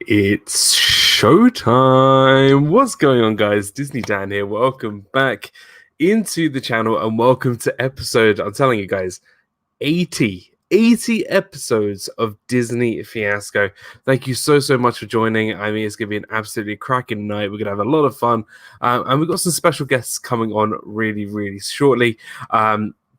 It's showtime! What's going on, guys? Disney Dan here. Welcome back into the channel and welcome to episode, I'm telling you guys, 80 episodes of Disney Fiasco. Thank you so much for joining. I mean, it's going to be an absolutely cracking night. We're going to have a lot of fun. And we've got some special guests coming on really shortly.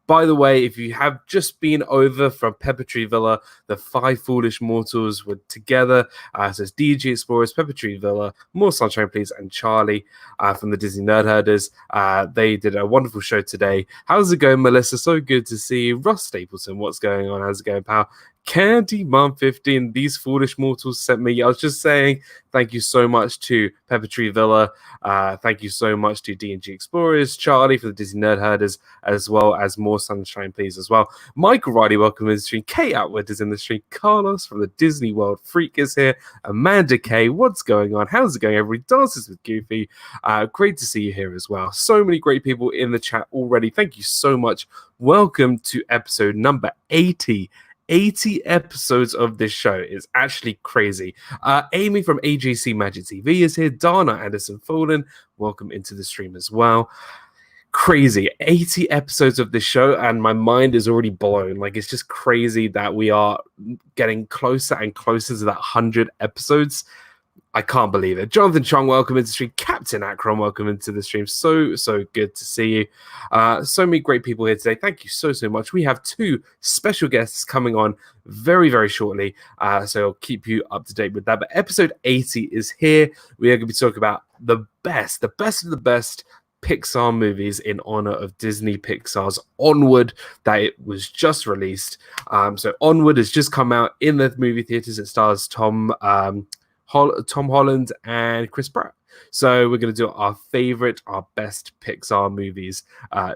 By the way, if you have just been over from Pepper Tree Villa, the five foolish mortals were together. So it's DG Explorers, Pepper Tree Villa, More Sunshine Please, and Charlie from the Disney Nerd Herders. They did a wonderful show today. How's it going, Melissa? So good to see you. Ross Stapleton, what's going on? How's it going, pal? Candy Mom 15, these foolish mortals sent me. I was just saying thank you so much to Pepper Tree Villa. Thank you so much to D&G Explorers, Charlie for the Disney Nerd Herders, as well as More Sunshine Please as well. Michael Riley, welcome in the stream. Kate Atwood is in the stream. Carlos from the Disney World Freak is here. Amanda K, what's going on? How's it going, everybody? Dances with Goofy. Great to see you here as well. So many great people in the chat already. Thank you so much. Welcome to episode number 80. 80 episodes of this show is actually crazy. Amy from AJC Magic TV is here. Dana Anderson Folan, welcome into the stream as well. Crazy 80 episodes of this show, and my mind is already blown. Like, it's just crazy that we are getting closer and closer to that 100 episodes. I can't believe it. Jonathan Chong, welcome into the stream. Captain Akron, welcome into the stream. So good to see you. So many great people here today. Thank you so much. We have two special guests coming on very shortly. So I'll keep you up to date with that. But episode 80 is here. We are going to be talking about the best of the best Pixar movies in honor of Disney Pixar's Onward that it was just released. So Onward has just come out in the movie theaters. It stars Tom Holland and Chris Pratt. So we're going to do our best Pixar movies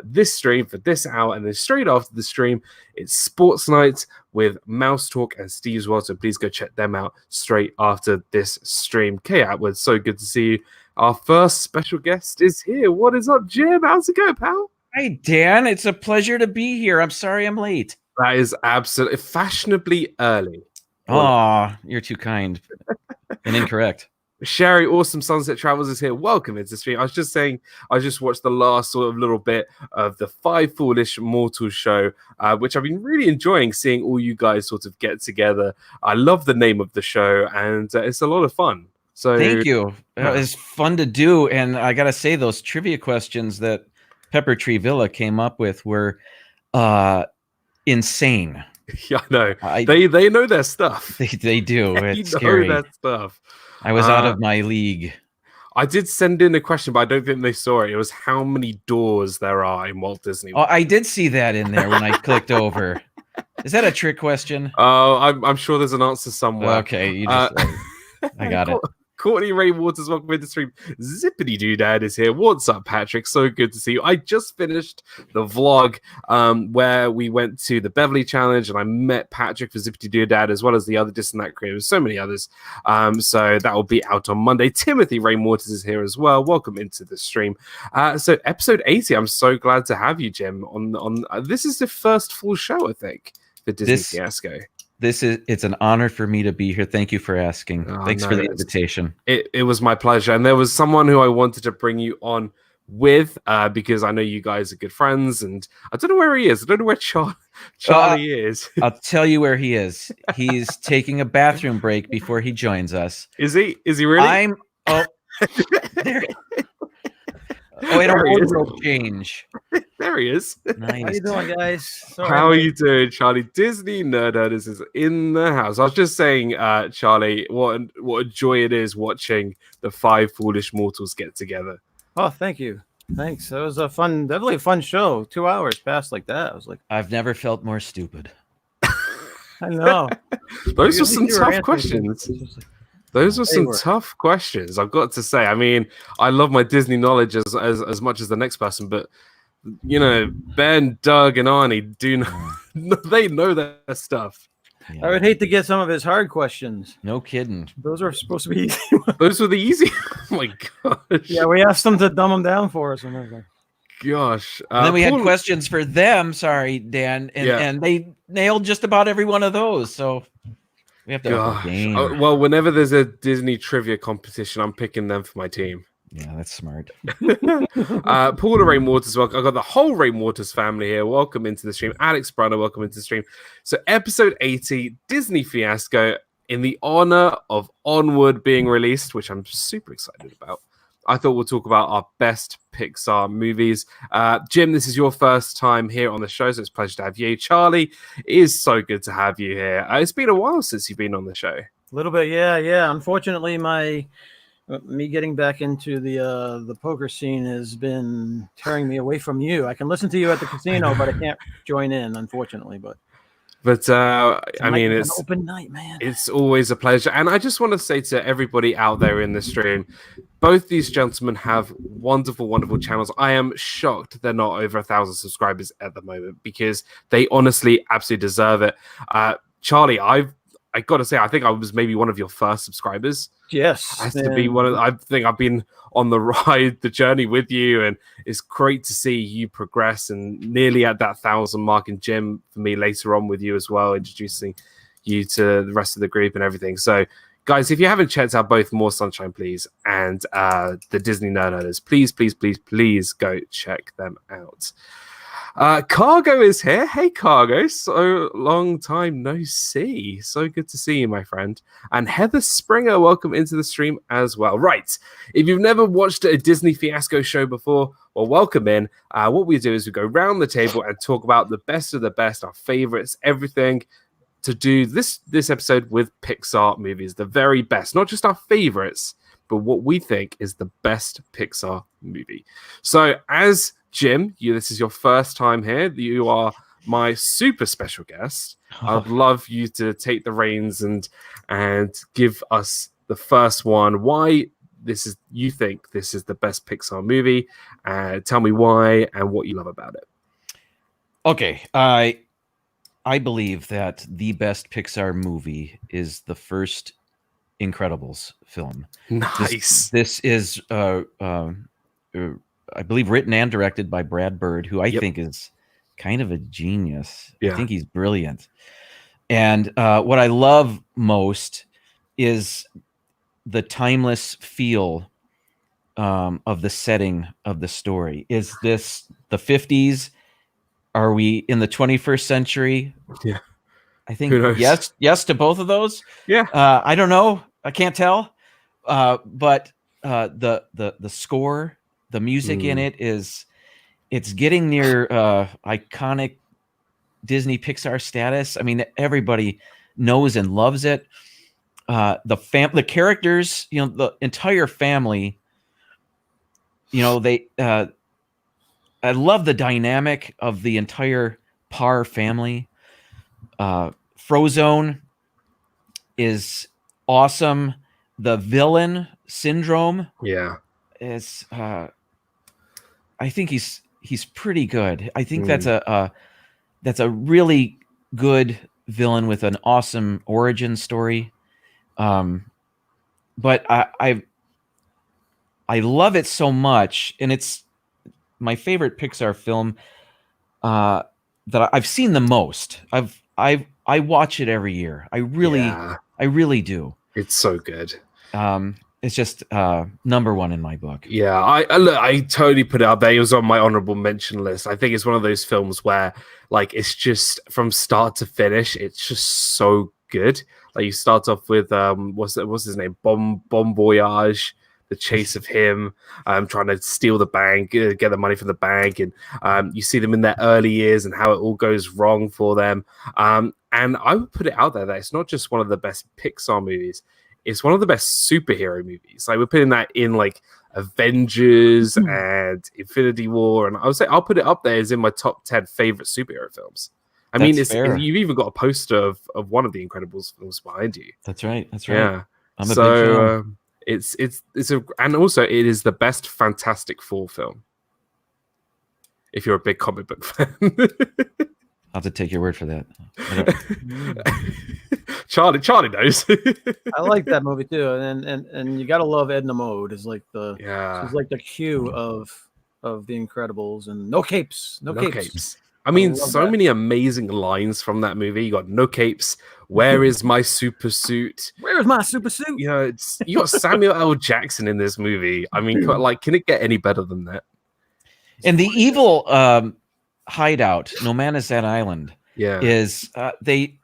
this stream for this hour, and then straight after the stream it's Sports Night with Mouse Talk and Steve's World. So please go check them out straight after this stream. Kay Atwood, so good to see you. Our first special guest is here. What is up, Jim? How's it going, pal? Hey, Dan. It's a pleasure to be here. I'm sorry I'm late. That is absolutely fashionably early. Oh, you're too kind and incorrect. Sherry, Awesome Sunset Travels is here. Welcome into the stream. I was just saying, I just watched the last sort of little bit of the Five Foolish Mortals show, which I've been really enjoying seeing all you guys sort of get together. I love the name of the show, and it's a lot of fun. So thank you. It was fun to do, and I gotta say, those trivia questions that Pepper Tree Villa came up with were insane. Yeah, I know. They know their stuff. They do. It's know scary. Their stuff. I was out of my league. I did send in a question, but I don't think they saw it. It was how many doors there are in Walt Disney World. Oh, I did see that in there when I clicked over. Is that a trick question? Oh, I'm sure there's an answer somewhere. Okay, you just I got it. Courtney Ray Waters, welcome to the stream. Zippity Doodad is here. What's up, Patrick? So good to see you. I just finished the vlog where we went to the Beverly Challenge and I met Patrick for Zippity Doodad as well as the other Distant That creators, so many others. So that will be out on Monday. Timothy Ray Waters is here as well. Welcome into the stream. So episode 80, I'm so glad to have you, Jim. On this is the first full show, I think, for Disney Fiasco. It's an honor for me to be here. Thank you for asking. Thanks for the invitation. It was my pleasure. And there was someone who I wanted to bring you on with because I know you guys are good friends, and I don't know where he is. I don't know where Charlie is. I'll tell you where he is. He's taking a bathroom break before he joins us. Is he really? There. Oh, I don't wardrobe change. There he is. Nice. How you doing, guys? Sorry, How are you doing, Charlie? Disney Nerd Herders is in the house. I was just saying, Charlie, what a joy it is watching the Five Foolish Mortals get together. Oh, thank you. Thanks. That was definitely a fun show. 2 hours passed like that. I was like, I've never felt more stupid. I know. Those were some tough questions. Those were some tough questions, I've got to say. I mean, I love my Disney knowledge as much as the next person, but you know, Ben, Doug, and Arnie they know their stuff. Yeah. I would hate to get some of his hard questions. No kidding. Those are supposed to be easy. Those were the easy. Oh my gosh. Yeah, we asked them to dumb them down for us. Gosh. And then we had questions for them. Sorry, Dan, and they nailed just about every one of those. So We have to up our Gosh. game. Oh, well, whenever there's a Disney trivia competition, I'm picking them for my team. Yeah, that's smart. Paula Rainwaters, welcome. I've got the whole Rainwaters family here. Welcome into the stream. Alex Brunner, welcome into the stream. So, episode 80, Disney Fiasco, in the honor of Onward being released, which I'm super excited about. I thought we'll talk about our best Pixar movies. Jim, this is your first time here on the show, so it's a pleasure to have you. Charlie, it is so good to have you here. It's been a while since you've been on the show. A little bit, yeah. Unfortunately, me getting back into the poker scene has been tearing me away from you. I can listen to you at the casino, but I can't join in, unfortunately. But I mean, an it's open night, man. It's always a pleasure. And I just want to say to everybody out there in the stream, both these gentlemen have wonderful, wonderful channels. I am shocked they're not over 1,000 subscribers at the moment because they honestly absolutely deserve it. Charlie, I got to say, I think I was maybe one of your first subscribers. Yes, Has to be one of. I think I've been on the journey with you, and it's great to see you progress and nearly at that 1,000 mark. And Jim, for me, later on with you as well, introducing you to the rest of the group and everything. So, guys, if you haven't checked out both More Sunshine, Please, and the Disney Nerd, please go check them out. Cargo is here. Hey, Cargo. So long time no see. So good to see you, my friend. And Heather Springer, welcome into the stream as well. Right. If you've never watched a Disney Fiasco show before, well, welcome in. What we do is we go round the table and talk about the best of the best, our favorites, everything to do this episode with Pixar movies, the very best, not just our favorites, but what we think is the best Pixar movie. So as Jim, this is your first time here. You are my super special guest. I'd love you to take the reins and give us the first one. Why you think this is the best Pixar movie? Tell me why and what you love about it. Okay, I believe that the best Pixar movie is the first Incredibles film. Nice. This is I believe written and directed by Brad Bird, who I think is kind of a genius. Yeah. I think he's brilliant. And what I love most is the timeless feel of the setting of the story. Is this the 50s? Are we in the 21st century? Yeah. I think yes to both of those. Yeah. I don't know. I can't tell. But the score, the music in it it's getting near iconic Disney Pixar status. I mean, everybody knows and loves it. The characters, the entire family, they I love the dynamic of the entire Parr family. Frozone is awesome. The villain Syndrome, is I think he's pretty good. I think that's a really good villain with an awesome origin story. But I love it so much, and it's my favorite Pixar film that I've seen the most. I watch it every year. I really do. It's so good. It's just number one in my book. Yeah, I totally put it up there. It was on my honorable mention list. I think it's one of those films where, like, it's just from start to finish, it's just so good. Like, you start off with what's his name, Bon Voyage, the chase of him trying to steal the bank, get the money from the bank, and you see them in their early years and how it all goes wrong for them. And I would put it out there that it's not just one of the best Pixar movies. It's one of the best superhero movies. Like, we're putting that in like Avengers and Infinity War, and I'll put it up there as in my top 10 favorite superhero films. I mean, you've even got a poster of one of the Incredibles films behind you. That's right. Yeah, I'm a big fan. And also it is the best Fantastic Four film. If you're a big comic book fan. I'll have to take your word for that. Charlie knows. I like that movie too, and you gotta love Edna Mode is like she's like the cue of the Incredibles, and no capes. I mean, love so that. many amazing lines from that movie. You got no capes. Where is my super suit? Where's my super suit? You know, you got Samuel L. Jackson in this movie. I mean, like, can it get any better than that? And the evil hideout, No Man is that Island, Yeah. is they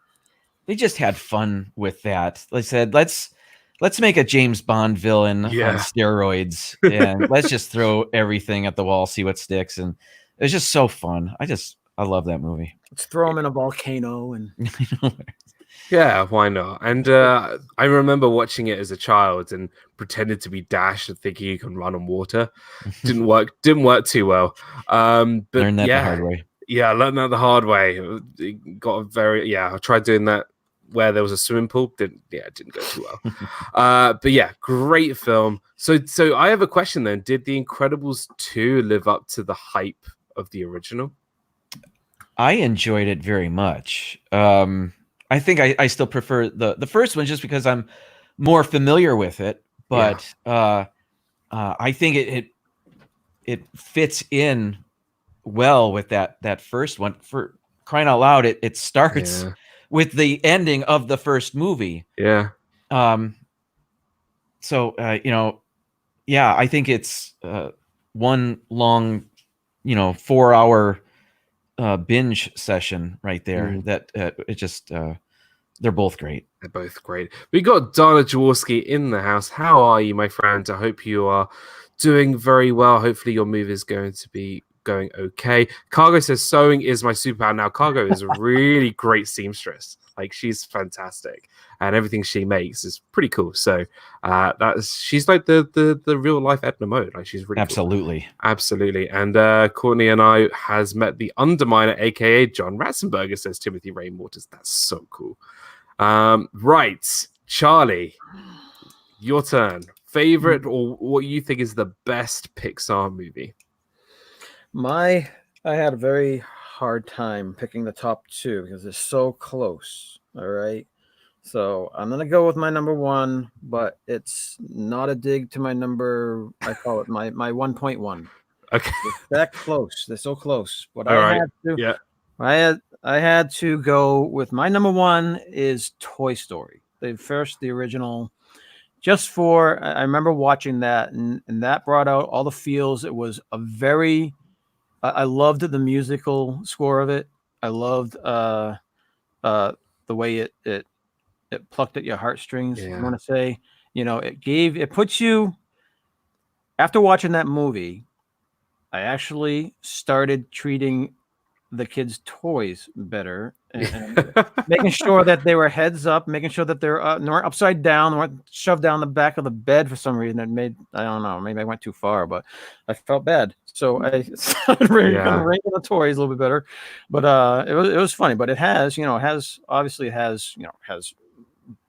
just had fun with that. They said, let's make a James Bond villain on steroids, and let's just throw everything at the wall, see what sticks. And it was just so fun. I love that movie. Let's throw him in a volcano and Yeah, why not? And I remember watching it as a child and pretended to be Dash and thinking you can run on water. Didn't work too well. But learned that the hard way. Yeah, I learned that the hard way. It got I tried doing that where there was a swimming pool. It didn't go too well. But yeah, great film. So I have a question then. Did The Incredibles 2 live up to the hype of the original? I enjoyed it very much. I think I still prefer the first one just because I'm more familiar with it. But I think it fits in well with that first one. For crying out loud, it starts with the ending of the first movie. Yeah. So I think it's one long, 4-hour binge session right there. That it just they're both great. They're both great. We got Dana Jaworski in the house. How are you, my friend? I hope you are doing very well. Hopefully your move is going to be going okay. Cargo says sewing is my superpower. Now Cargo is a really great seamstress. Like, she's fantastic, and everything she makes is pretty cool. So she's like the real life Edna Mode. Like, she's really absolutely cool. Absolutely. And Courtney and I has met the Underminer, aka John Ratzenberger, says Timothy Rainwaters. That's so cool. Right, Charlie, your turn. Favorite or what you think is the best Pixar movie? I had a very hard time picking the top two because they're so close. All right. So I'm going to go with my number one, but it's not a dig to my number. I call it my 1.1. Okay. It's that close. They're so close. But I had to go with my number one is Toy Story. The original. Just for, I remember watching that, and that brought out all the feels. It was a very, I loved the musical score of it. I loved the way it plucked at your heartstrings. I want to say, it puts you, after watching that movie, I actually started treating the kids' toys better and making sure that they were heads up, making sure that they're weren't upside down, weren't shoved down the back of the bed for some reason. It made, I don't know, maybe I went too far, but I felt bad. So I started ranking the toys a little bit better. But it was funny. But it has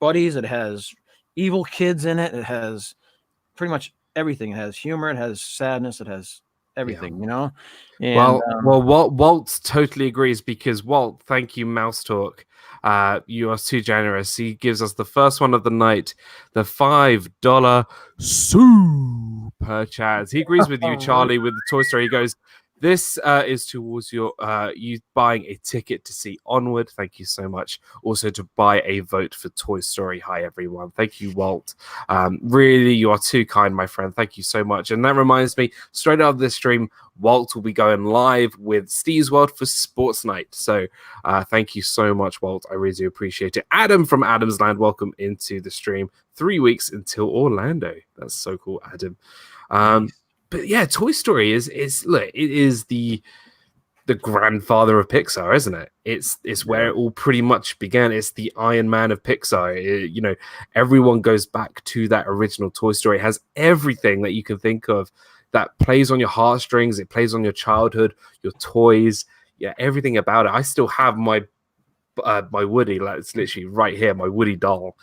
buddies, it has evil kids in it, it has pretty much everything. It has humor, it has sadness, it has everything, And, Walt totally agrees, because Walt, thank you, Mouse Talk. You are too generous. He gives us the first one of the night, the $5 super chat. He agrees with you, Charlie, with the Toy Story. He goes, this is towards your you buying a ticket to see Onward. Thank you so much. Also to buy a vote for Toy Story. Hi, everyone. Thank you, Walt. Really, you are too kind, my friend. Thank you so much. And that reminds me, straight out of this stream, Walt will be going live with Steve's World for Sports Night. So thank you so much, Walt. I really do appreciate it. Adam from Adam's Land, welcome into the stream. 3 weeks until Orlando. That's so cool, Adam. But yeah, Toy Story is the grandfather of Pixar, isn't it? It's where it all pretty much began. It's the Iron Man of Pixar. Everyone goes back to that original Toy Story. It has everything that you can think of that plays on your heartstrings. It plays on your childhood, your toys, everything about it. I still have my Woody, like, it's literally right here, my Woody doll,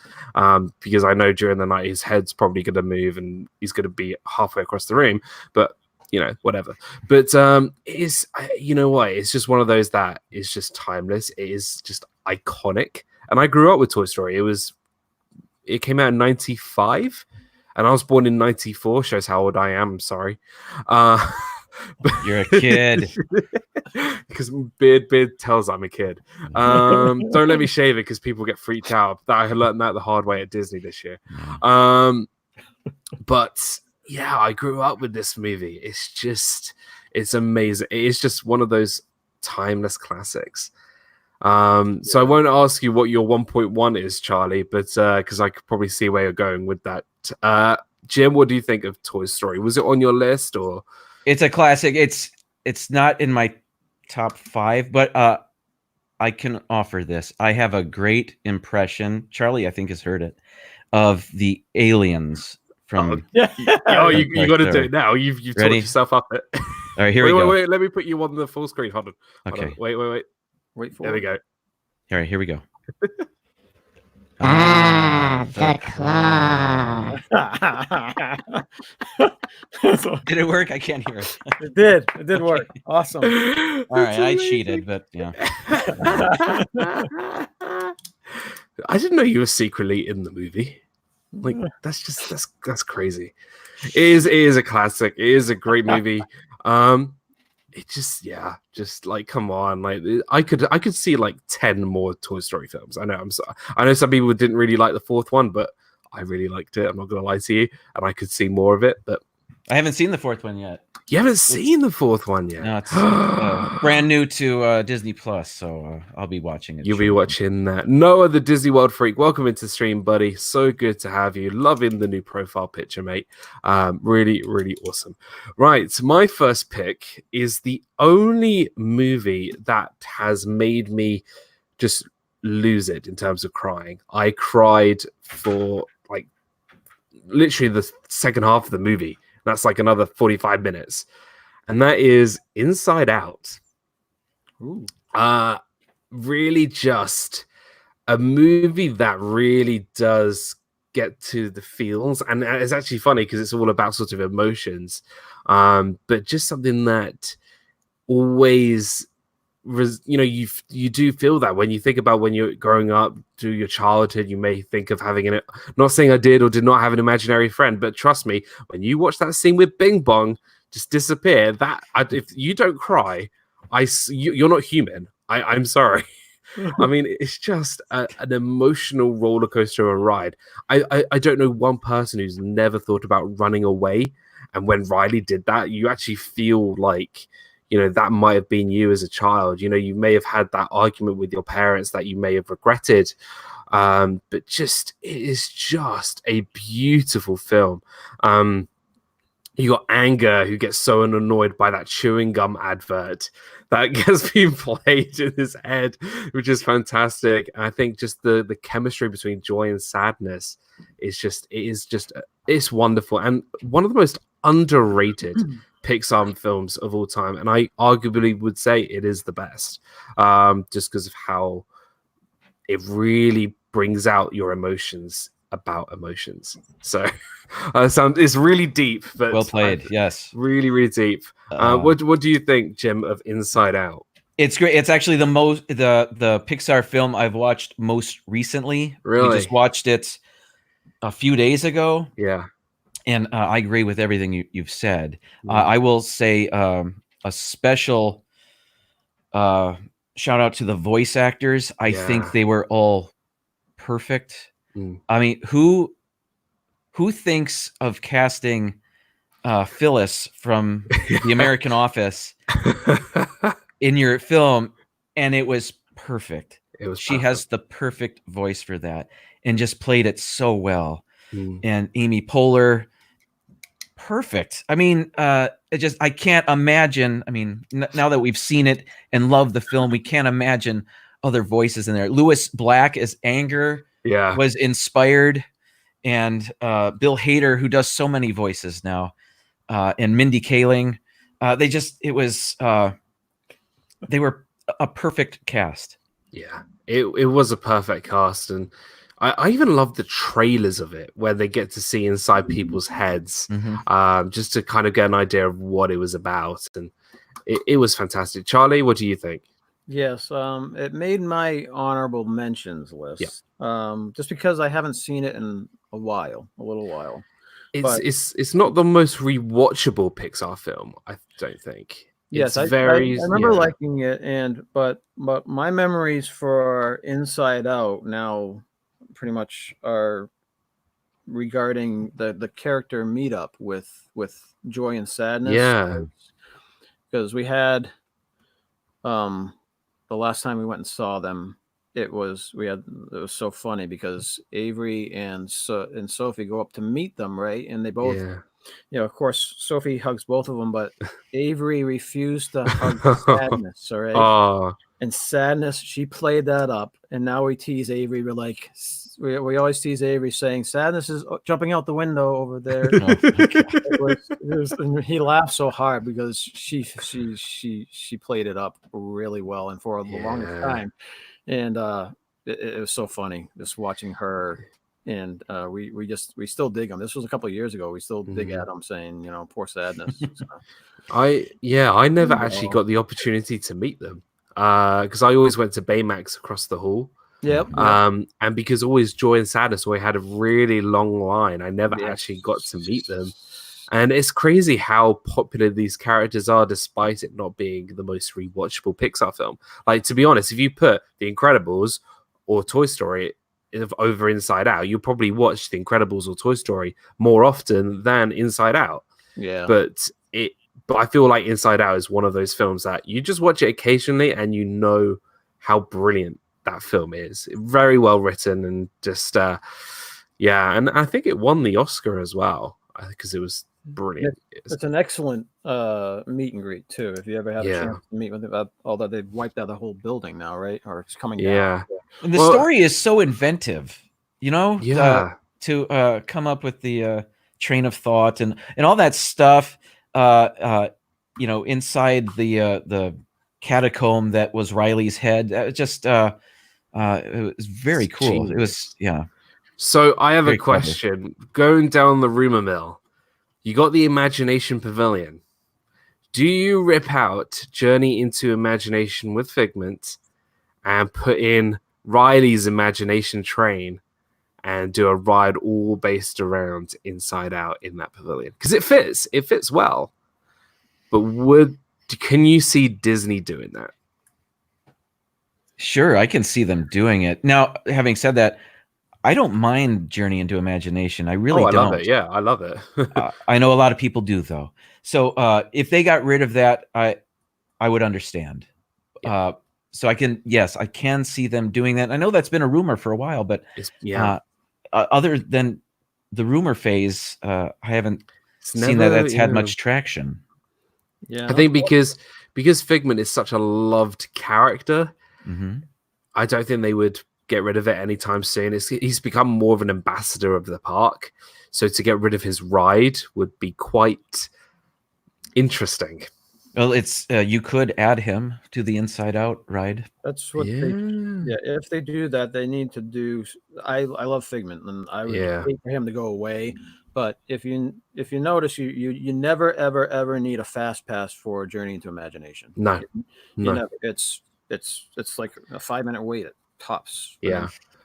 because I know during the night his head's probably going to move and he's going to be halfway across the room, but whatever. But it's it's just one of those that is just timeless. It is just iconic, and I grew up with Toy Story. It came out in 95 and I was born in 94. Shows how old I am. I'm sorry. You're a kid. Because beard tells I'm a kid. Don't let me shave it because people get freaked out. I learned that the hard way at Disney this year. But yeah, I grew up with this movie. It's amazing. It's just one of those timeless classics. So I won't ask you what your 1.1 is, Charlie, but because I could probably see where you're going with that. Jim, what do you think of Toy Story? Was it on your list or? It's a classic. It's not in my top 5, but I can offer this. I have a great impression. Charlie, I think, has heard it of the aliens from. You got to do it now. You've talked yourself up it. All right, here we go. Wait. Let me put you on the full screen. Hold on. Okay. Wait. Wait for There it. we go. All right, here we go. The club. Did it work? I can't hear it. It did. It did work. Awesome. All right, I cheated, but yeah. I didn't know you were secretly in the movie. Like that's crazy. It is a classic. It is a great movie. It just like, come on, like I could see like 10 more Toy Story films. I know some people didn't really like the 4th one, but I really liked it. I'm not gonna lie to you, and I could see more of it. But I haven't seen the 4th one yet. You haven't seen the 4th one yet? No, it's brand new to Disney Plus, so I'll be watching it. You'll be watching that. Noah, the Disney World Freak, welcome into the stream, buddy. So good to have you. Loving the new profile picture, mate. Really, really awesome. Right, my first pick is the only movie that has made me just lose it in terms of crying. I cried for like literally the second half of the movie. That's like another 45 minutes. And that is Inside Out. Ooh. Really just a movie that really does get to the feels. And it's actually funny because it's all about sort of emotions. But just something that always, you do feel that when you think about when you're growing up through your childhood, you may think of having an, not saying I did or did not have an imaginary friend, but trust me, when you watch that scene with Bing Bong just disappear, if you don't cry, you're not human. I'm sorry. I mean, it's just an emotional roller coaster of a ride. I don't know one person who's never thought about running away, and when Riley did that, you actually feel like, that might have been you as a child. You may have had that argument with your parents that you may have regretted. But it is just a beautiful film. You got Anger, who gets so annoyed by that chewing gum advert that gets being played in his head, which is fantastic. And I think just the chemistry between joy and sadness it's wonderful. And one of the most underrated Pixar films of all time, and I arguably would say it is the best, just because of how it really brings out your emotions about emotions. So it's really deep, but well played. Yes, really, really deep. What do you think, Jim, of Inside Out? It's great. It's actually the Pixar film I've watched most recently. Really? We just watched it a few days ago. Yeah. And I agree with everything you've said. I will say a special shout out to the voice actors. I think they were all perfect. I mean, who thinks of casting Phyllis from The American Office in your film? And it was perfect. She has the perfect voice for that and just played it so well. And Amy Poehler, perfect. I mean, I can't imagine. I mean, now that we've seen it and love the film, we can't imagine other voices in there. Lewis Black as Anger was inspired, and Bill Hader, who does so many voices now, and Mindy Kaling. They were a perfect cast. Yeah, it was a perfect cast, and I even love the trailers of it where they get to see inside people's heads, just to kind of get an idea of what it was about. And it was fantastic. Charlie, what do you think? Yes, it made my honorable mentions list. Just because I haven't seen it in a little while. it's not the most rewatchable Pixar film, I don't think. Yes, It's I very remember liking it, but my memories for Inside Out now pretty much are regarding the character meetup with Joy and Sadness. Yeah. Because we had the last time we went and saw them, it was so funny because Avery and Sophie go up to meet them, right? And they both, of course, Sophie hugs both of them, but Avery refused to hug Sadness, all right? Oh, And Sadness, she played that up, and now we tease Avery. We're like, we always tease Avery saying Sadness is jumping out the window over there. And he laughed so hard because she played it up really well and for the longest time, and it was so funny just watching her. And we still dig them. This was a couple of years ago. We still dig at them, saying, poor Sadness. So. I never actually got the opportunity to meet them because I always went to Baymax across the hall. Yep. And because always Joy and Sadness, we had a really long line. I never actually got to meet them. And it's crazy how popular these characters are, despite it not being the most rewatchable Pixar film. Like, to be honest, if you put The Incredibles or Toy Story over Inside Out, you'll probably watch The Incredibles or Toy Story more often than Inside Out. Yeah. But I feel like Inside Out is one of those films that you just watch it occasionally and you know how brilliant that film is. Very well written and just and I think it won the Oscar as well because it was brilliant. It's an excellent meet and greet too. If you ever have a chance to meet with them, although they've wiped out the whole building now, right? Or it's coming down. Yeah. And the story is so inventive, to come up with the train of thought and all that stuff. Inside the catacomb that was Riley's head. It was very cool. Genius. It was, So I have very a question. Clever. Going down the rumor mill, you got the Imagination Pavilion. Do you rip out Journey into Imagination with Figment and put in Riley's Imagination Train and do a ride all based around Inside Out in that pavilion? Because it fits well. But can you see Disney doing that? Sure, I can see them doing it. Now, having said that, I don't mind Journey into Imagination. I really don't. Love it. Yeah, I love it. I know a lot of people do, though. So if they got rid of that, I would understand. Yeah. So I can see them doing that. I know that's been a rumor for a while, but other than the rumor phase, I haven't seen that's had much traction. Yeah, I think because Figment is such a loved character, I don't think they would get rid of it anytime soon. He's become more of an ambassador of the park, so to get rid of his ride would be quite interesting. Well, it's you could add him to the Inside Out ride. That's what if they do that, they need to do. I love Figment, and I would hate for him to go away. But if you notice, you never ever need a fast pass for Journey into Imagination. No. Never, it's like a 5-minute wait at tops.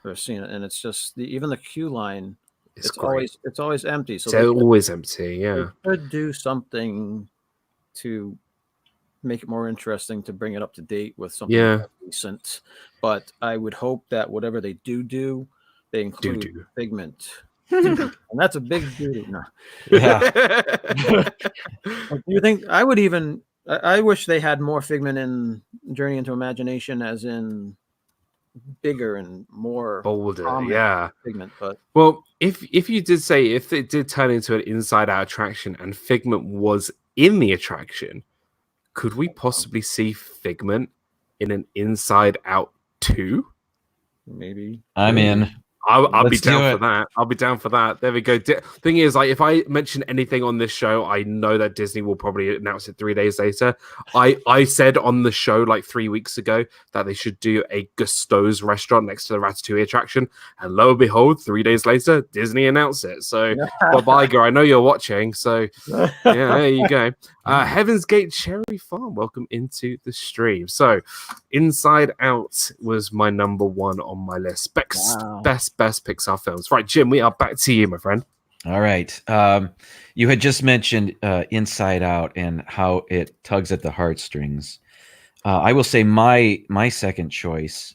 For seeing it, and it's just even the queue line. It's always empty. So it's always empty. Yeah, they could do something to make it more interesting, to bring it up to date with something recent. But I would hope that whatever they do, they include Figment. And that's a big do. No. Yeah. Do you think I would even? I wish they had more Figment in Journey into Imagination, as in bigger and more bolder. Figment. But if you did say if it did turn into an Inside Out attraction and Figment was in the attraction, could we possibly see Figment in an Inside Out 2? Maybe. I'm in. I'll be down for that. I'll be down for that. There we go. Thing is, like, if I mention anything on this show, I know that Disney will probably announce it 3 days later. I said on the show like 3 weeks ago that they should do a Gusteau's restaurant next to the Ratatouille attraction, and lo and behold, 3 days later, Disney announced it. So, Bob Iger, I know you're watching. So, yeah, there you go. Heaven's Gate Cherry Farm, welcome into the stream. So, Inside Out was my number one on my list. Best Pixar films. Right, Jim, we are back to you, my friend. All right. You had just mentioned Inside Out and how it tugs at the heartstrings. I will say my second choice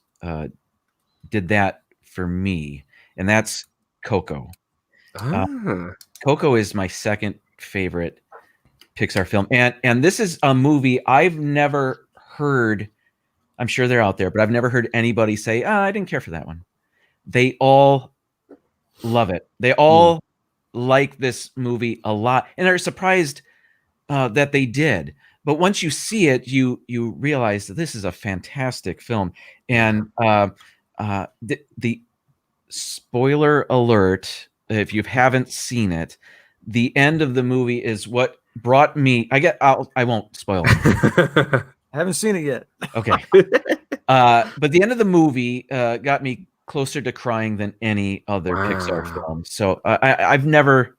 did that for me, and that's Coco. Coco is my second favorite Pixar film, and this is a movie I've never heard. I'm sure they're out there, but I've never heard anybody say, I didn't care for that one. They all love it. They all like this movie a lot, and are surprised that they did. But once you see it, you realize that this is a fantastic film. And the spoiler alert, if you haven't seen it, the end of the movie is what brought me. I won't spoil it. I haven't seen it yet. Okay. But the end of the movie got me closer to crying than any other Pixar film. So I've never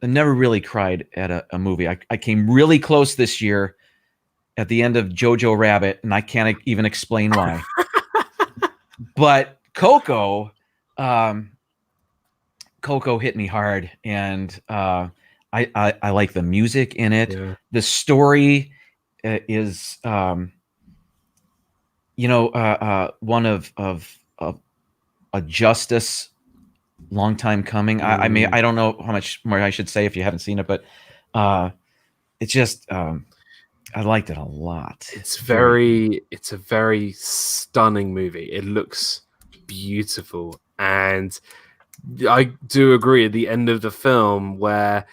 really cried at a movie. I came really close this year at the end of Jojo Rabbit, and I can't even explain why. But Coco hit me hard, and I like the music in it. Yeah. The story is one of a justice, long time coming. I don't know how much more I should say if you haven't seen it, but it's just I liked it a lot. It's a very stunning movie. It looks beautiful, and I do agree at the end of the film where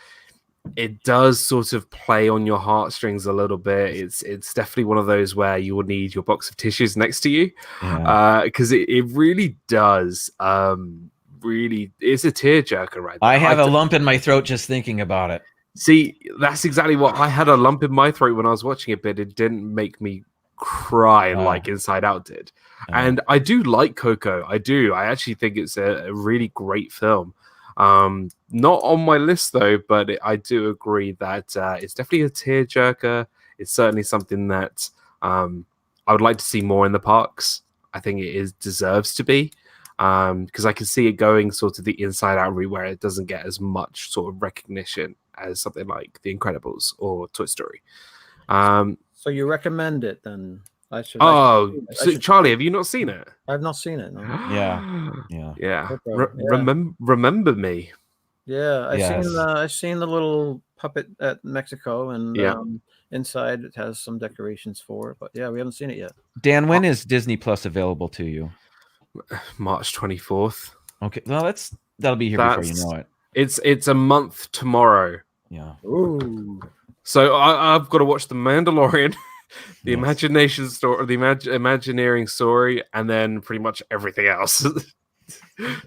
it does sort of play on your heartstrings a little bit. It's definitely one of those where you will need your box of tissues next to you, because it really does. Really, it's a tearjerker, right there. I have a lump in my throat just thinking about it. See, that's exactly what I had, a lump in my throat when I was watching it, but it didn't make me cry like Inside Out did. And I do like Coco. I do. I actually think it's a really great film. Not on my list though, but I do agree that it's definitely a tearjerker. It's certainly something that I would like to see more in the parks. I think it deserves to be, because I can see it going sort of the Inside Out route where it doesn't get as much sort of recognition as something like The Incredibles or Toy Story. So you recommend it then? Charlie, have you not seen it? I've not seen it. No. Yeah. Remember me. Yeah, I've seen the little puppet at Mexico, and inside it has some decorations for it. But yeah, we haven't seen it yet. Dan, when is Disney Plus available to you? March 24th. Okay, well that'll be here before you know it. It's a month tomorrow. Yeah. Ooh. So I've got to watch The Mandalorian, the Imagination story, or the Imagineering story, and then pretty much everything else.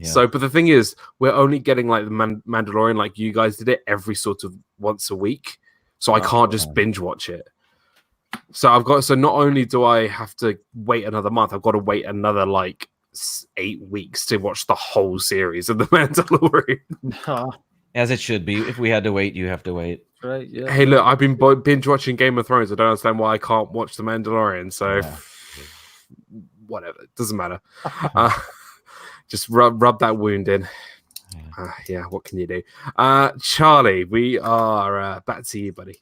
So, but the thing is, we're only getting like the Mandalorian, like you guys did it, every sort of once a week. So I can't just binge watch it. So not only do I have to wait another month, I've got to wait another like 8 weeks to watch the whole series of The Mandalorian. As it should be. If we had to wait, you have to wait. Right. Yeah. Hey, look, I've been binge watching Game of Thrones. I don't understand why I can't watch The Mandalorian. So, whatever, it doesn't matter. Just rub that wound in. What can you do? Charlie, we are back to you, buddy.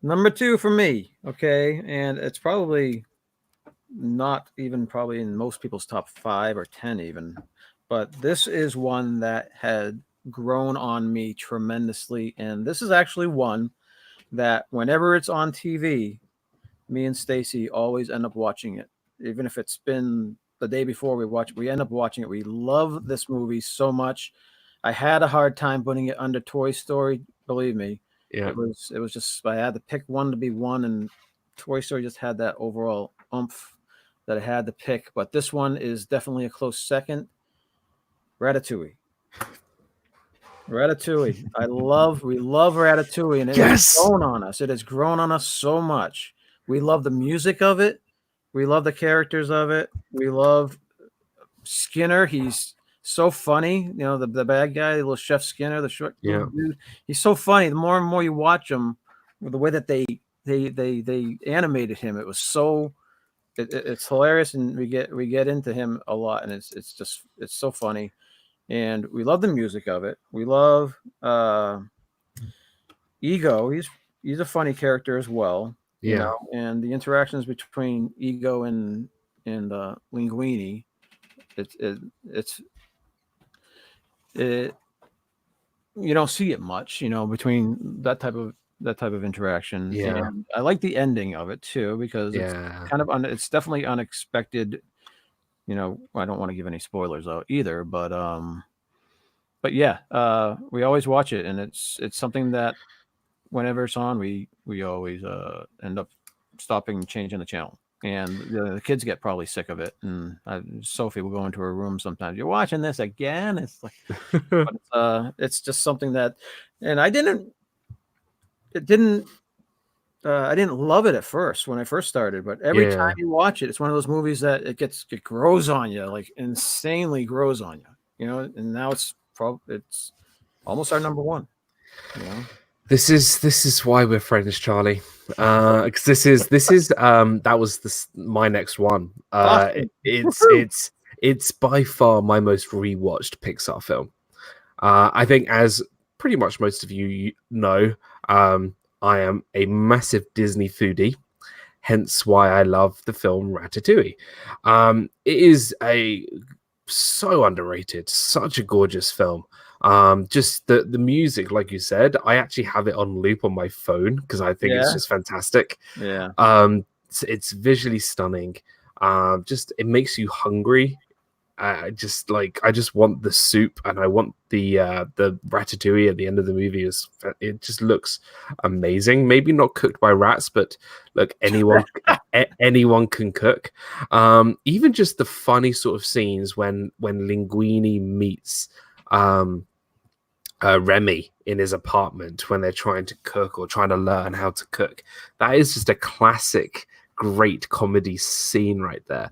Number 2 for me. Okay, and it's probably not even probably in most people's top 5 or 10 even, but this is one that had grown on me tremendously, and this is actually one that whenever it's on TV, me and Stacy always end up watching it, even if it's been the day before we end up watching it. We love this movie so much. I had a hard time putting it under Toy Story, believe me. It was just, I had to pick one to be one, and Toy Story just had that overall oomph that I had to pick. But this one is definitely a close second. Ratatouille. We love Ratatouille, and it has grown on us. It has grown on us so much. We love the music of it. We love the characters of it. We love Skinner. He's so funny. You know, the bad guy, the little Chef Skinner, the short dude. He's so funny. The more and more you watch him, the way that they animated him, it was so it's hilarious, and we get into him a lot, and it's so funny. and we love the music of it. We love Ego. He's a funny character as well, you Yeah. know, and the interactions between Ego and Linguini, it's it you don't see it much, you know, between that type of interaction. Yeah. And I like the ending of it too because it's Yeah. kind of it's definitely unexpected. You know, I don't want to give any spoilers out either, but yeah, we always watch it, and it's something that whenever it's on, we always end up stopping, changing the channel. And the kids get probably sick of it. And Sophie will go into her room sometimes. You're watching this again? It's like, but it's just something that, and I didn't love it at first when I first started, but every time you watch it, it's one of those movies that it grows on you, like insanely grows on you, you know. And now it's almost our number one, you know. This is why we're friends, Charlie. Because this is that was my next one. It's by far my most rewatched Pixar film. I think, as pretty much most of you know, I am a massive Disney foodie, hence why I love the film Ratatouille. It is so underrated, such a gorgeous film. Just the music, like you said, I actually have it on loop on my phone because I think it's just fantastic. Yeah. It's visually stunning. Just it makes you hungry. I just want the soup, and I want the ratatouille at the end of the movie. It just looks amazing. Maybe not cooked by rats, but look, anyone can cook. Even just the funny sort of scenes when Linguini meets Remy in his apartment when they're trying to cook or trying to learn how to cook. That is just a classic, great comedy scene right there.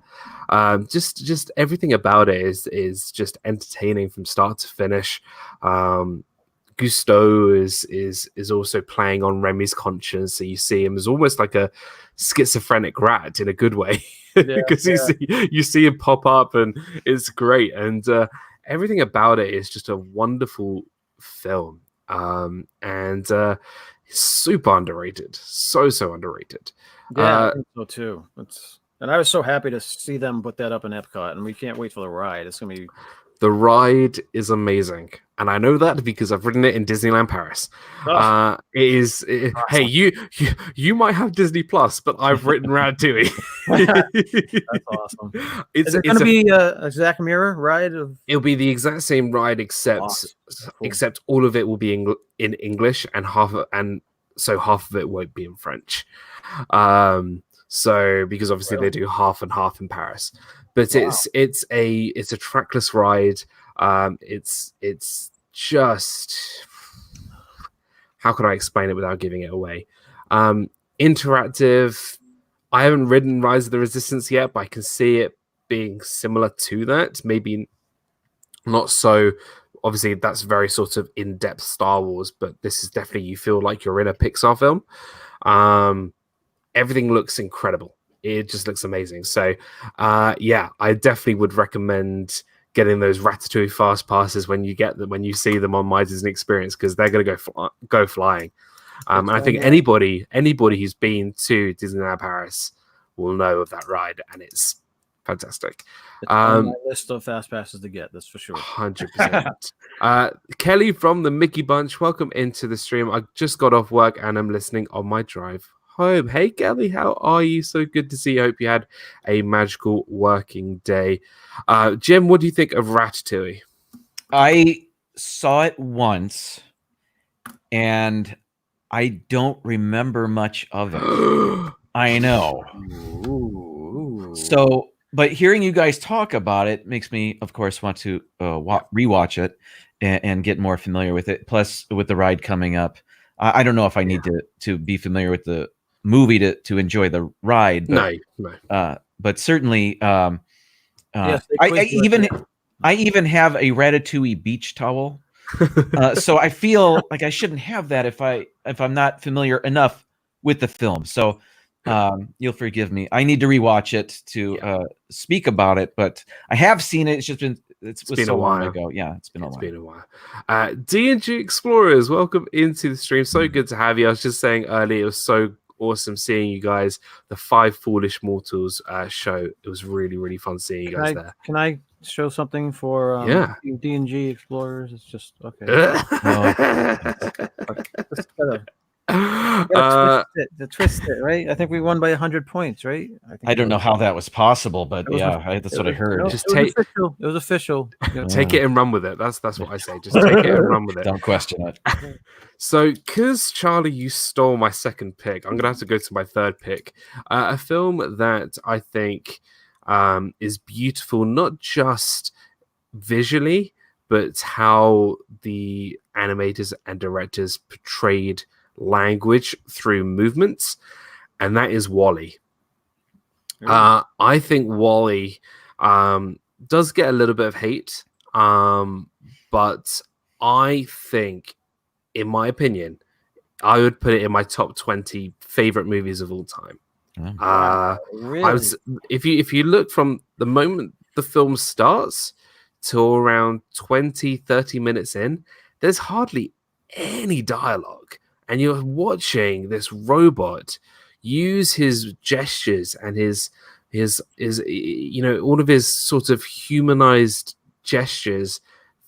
Just everything about it is just entertaining from start to finish. Gusteau is also playing on Remy's conscience, so you see him as almost like a schizophrenic rat in a good way, because you see him pop up, and it's great. And everything about it is just a wonderful film, and super underrated, so underrated. Yeah, I think so too. And I was so happy to see them put that up in Epcot, and we can't wait for the ride. It's gonna be the ride is amazing, and I know that because I've ridden it in Disneyland Paris. awesome. Hey, you might have Disney Plus, but I've written Ratatouille. That's awesome. Is it going to be a Zach Mirror ride? It'll be the exact same ride, except all of it will be in English, and half of it won't be in French. So because obviously they do half and half in Paris, but it's a trackless ride. It's just, how can I explain it without giving it away? Interactive. I haven't ridden Rise of the Resistance yet, but I can see it being similar to that. Maybe not so. Obviously, that's very sort of in-depth Star Wars, but this is definitely, you feel like you're in a Pixar film. Everything looks incredible. It just looks amazing. So, yeah, I definitely would recommend getting those Ratatouille fast passes when you get them, when you see them on My Disney Experience, because they're going to go flying. And I think anybody who's been to Disneyland Paris will know of that ride, and it's fantastic. It's on my list of fast passes to get, that's for sure. 100%. Kelly from the Mickey Bunch, welcome into the stream. I just got off work and I'm listening on my drive home. Hey Kelly, how are you? So good to see you. I hope you had a magical working day. Jim, what do you think of Ratatouille? I saw it once and I don't remember much of it. I know. Ooh. So, but hearing you guys talk about it makes me, of course, want to rewatch it and get more familiar with it. Plus, with the ride coming up, I don't know if I need to be familiar with the movie to enjoy the ride. But, no. But certainly, Yes, I even have a Ratatouille beach towel. So I feel like I shouldn't have that if I'm not familiar enough with the film. So you'll forgive me. I need to rewatch it to speak about it, but I have seen it. It's just been It was been so a long while. ago. Yeah, it's been a It's while. been a while. D&G Explorers, welcome into the stream. So good to have you. I was just saying earlier, it was so awesome seeing you guys. The Five Foolish Mortals show. It was really, really fun seeing you guys there. Can I show something for Yeah. D&G Explorers? It's just okay. Just gotta twist it, right? I think we won by 100 points, right? I don't know how that was possible, but that's what I heard. It was official. Take it and run with it. That's what I say. Just take it and run with it. Don't question it. So, because Charlie, you stole my second pick, I'm gonna have to go to my third pick. A film that I think is beautiful, not just visually, but how the animators and directors portrayed language through movements, and that is Wally. I think Wally does get a little bit of hate, but I think, in my opinion, I would put it in my top 20 favorite movies of all time. Really? If you look from the moment the film starts till around 20-30 minutes in, there's hardly any dialogue, and you're watching this robot use his gestures and his all of his sort of humanized gestures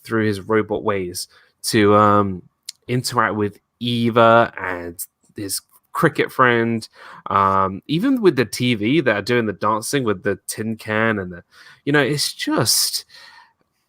through his robot ways to interact with Eva and his cricket friend, even with the TV that are doing the dancing with the tin can and the, it's just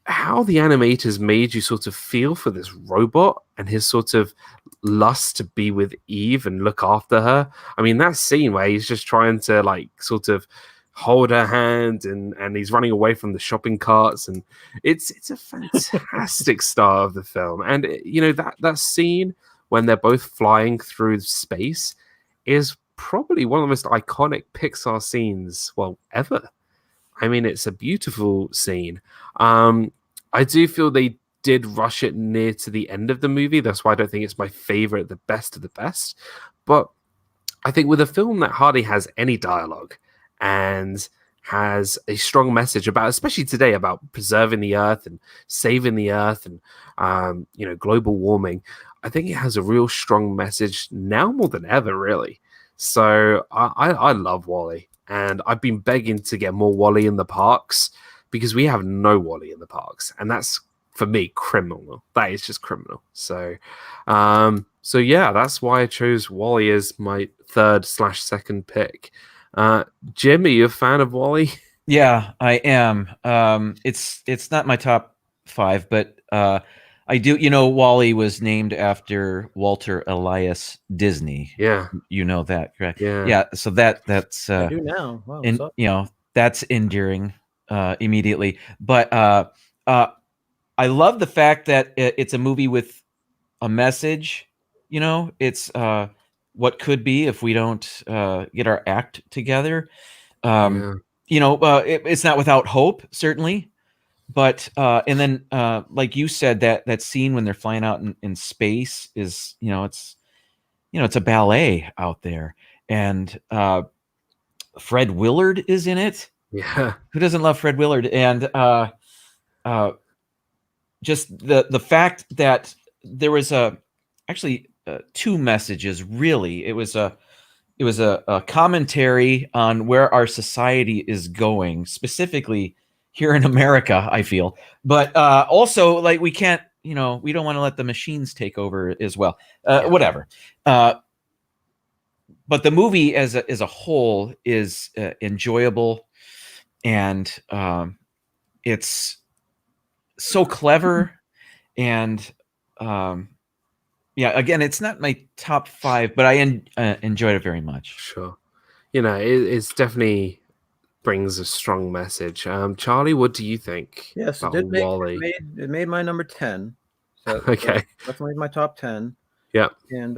how the animators made you sort of feel for this robot and his sort of lust to be with Eve and look after her. I mean, that scene where he's just trying to sort of hold her hand and he's running away from the shopping carts, and it's a fantastic start of the film. And that scene when they're both flying through space is probably one of the most iconic Pixar scenes ever. I mean, it's a beautiful scene. I do feel they did rush it near to the end of the movie. That's why I don't think it's my favorite, the best of the best. But I think with a film that hardly has any dialogue and has a strong message about, especially today, about preserving the earth and saving the earth and global warming, I think it has a real strong message now more than ever, really. So I love Wally, and I've been begging to get more Wally in the parks because we have no Wally in the parks, and that's, for me, criminal. That is just criminal. So yeah, that's why I chose Wally as my third/second pick. Jim, are you a fan of Wally? Yeah, I am. It's not my top 5, but I do. Wally was named after Walter Elias Disney. Yeah, you know that, correct? Yeah. So that's I do now. Wow, and that's endearing immediately. But I love the fact that it's a movie with a message. It's what could be if we don't get our act together. It's not without hope, certainly. But and then like you said, that scene when they're flying out in space is, it's a ballet out there, and Fred Willard is in it. Yeah, who doesn't love Fred Willard? And just the fact that there was actually two messages, really. It was a commentary on where our society is going, specifically here in America, I feel. But also, we can't, we don't want to let the machines take over as well. Whatever. But the movie as a whole is enjoyable, and it's so clever. And again, it's not my top 5, but I enjoyed it very much. Sure. It's definitely brings a strong message. Charlie, what do you think? Yes, about Wally? It made my number 10. So okay, definitely my top 10. Yeah. And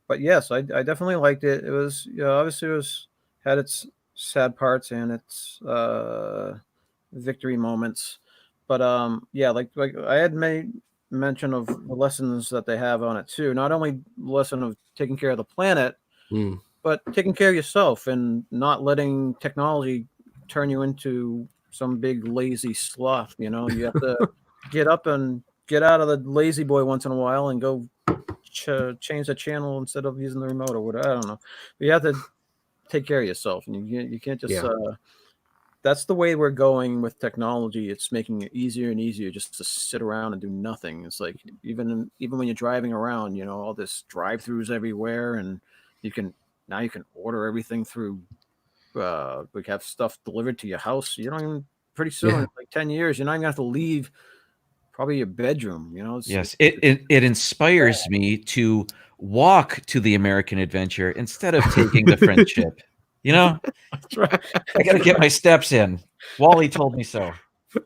but yes, I definitely liked it. It was, obviously had its sad parts and its victory moments. But like I had made mention of the lessons that they have on it too. Not only the lesson of taking care of the planet, but taking care of yourself and not letting technology turn you into some big lazy sloth. You know, you have to get up and get out of the lazy boy once in a while and go change the channel instead of using the remote or whatever. I don't know. But you have to take care of yourself, and you can't just. That's the way we're going with technology. It's making it easier and easier just to sit around and do nothing. It's like even when you're driving around, you know, all this drive-throughs everywhere, and you can order everything through. We have stuff delivered to your house. You don't even pretty soon, like 10 years, you're not even gonna have to leave probably your bedroom. You know. It inspires me to walk to the American adventure instead of taking the friendship. You know, That's right. I got to get my steps in. Wally told me so.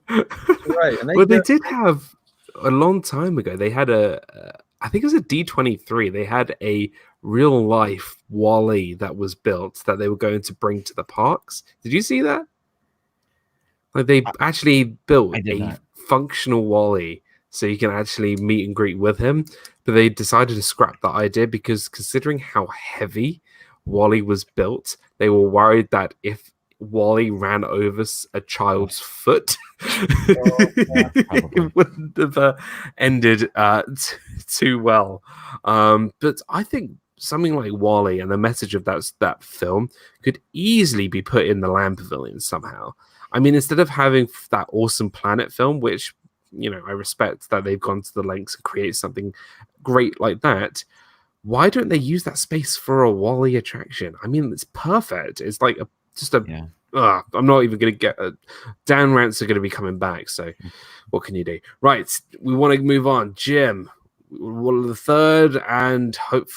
That's right. And Well, they did have a long time ago. They had I think it was a D23. They had a real life Wally that was built that they were going to bring to the parks. Did you see that? Like they actually built a functional Wally so you can actually meet and greet with him. But they decided to scrap that idea because considering how heavy Wally was built, they were worried that if Wally ran over a child's foot, it wouldn't have ended too well. But I think something like Wally and the message of that film could easily be put in the Land Pavilion somehow. I mean, instead of having that Awesome Planet film, which, you know, I respect that they've gone to the lengths and create something great like that, why don't they use that space for a Wally attraction? I mean, it's perfect. It's like I'm not even going to get Dan rants are going to be coming back. So what can you do? Right. We want to move on. Jim, the third, and hope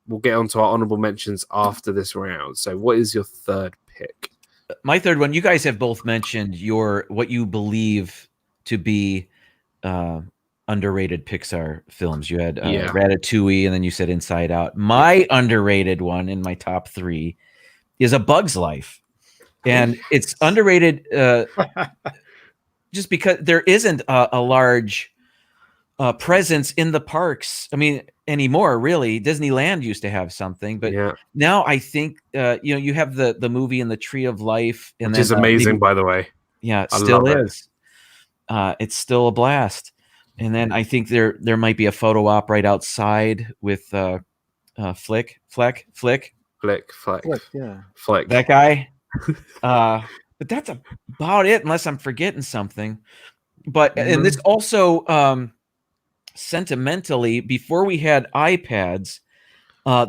we'll get onto our honorable mentions after this round. So what is your third pick? My third one, you guys have both mentioned what you believe to be underrated Pixar films. You had Ratatouille, and then you said Inside Out. My underrated one in my top three is A Bug's Life. And it's underrated just because there isn't a large presence in the parks. I mean, anymore, really. Disneyland used to have something, but now I think you have the movie and the Tree of Life, and which is amazing, by the way. Yeah, it still is. It's still a blast. And then I think there might be a photo op right outside with Flick, that guy. But that's about it, unless I'm forgetting something. But and this also sentimentally, before we had iPads,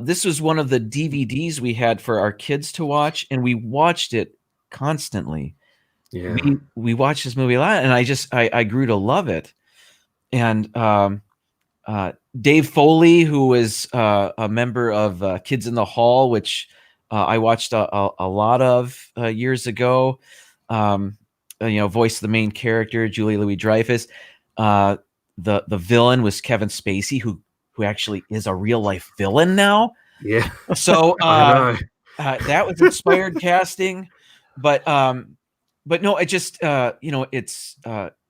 this was one of the DVDs we had for our kids to watch, and we watched it constantly. Yeah, we watched this movie a lot, and I grew to love it. And Dave Foley, who is a member of Kids in the Hall, which I watched a lot of years ago. Voiced the main character, Julia Louis-Dreyfus. The villain was Kevin Spacey, who actually is a real life villain now. Yeah. So that was inspired casting, but no, it just it's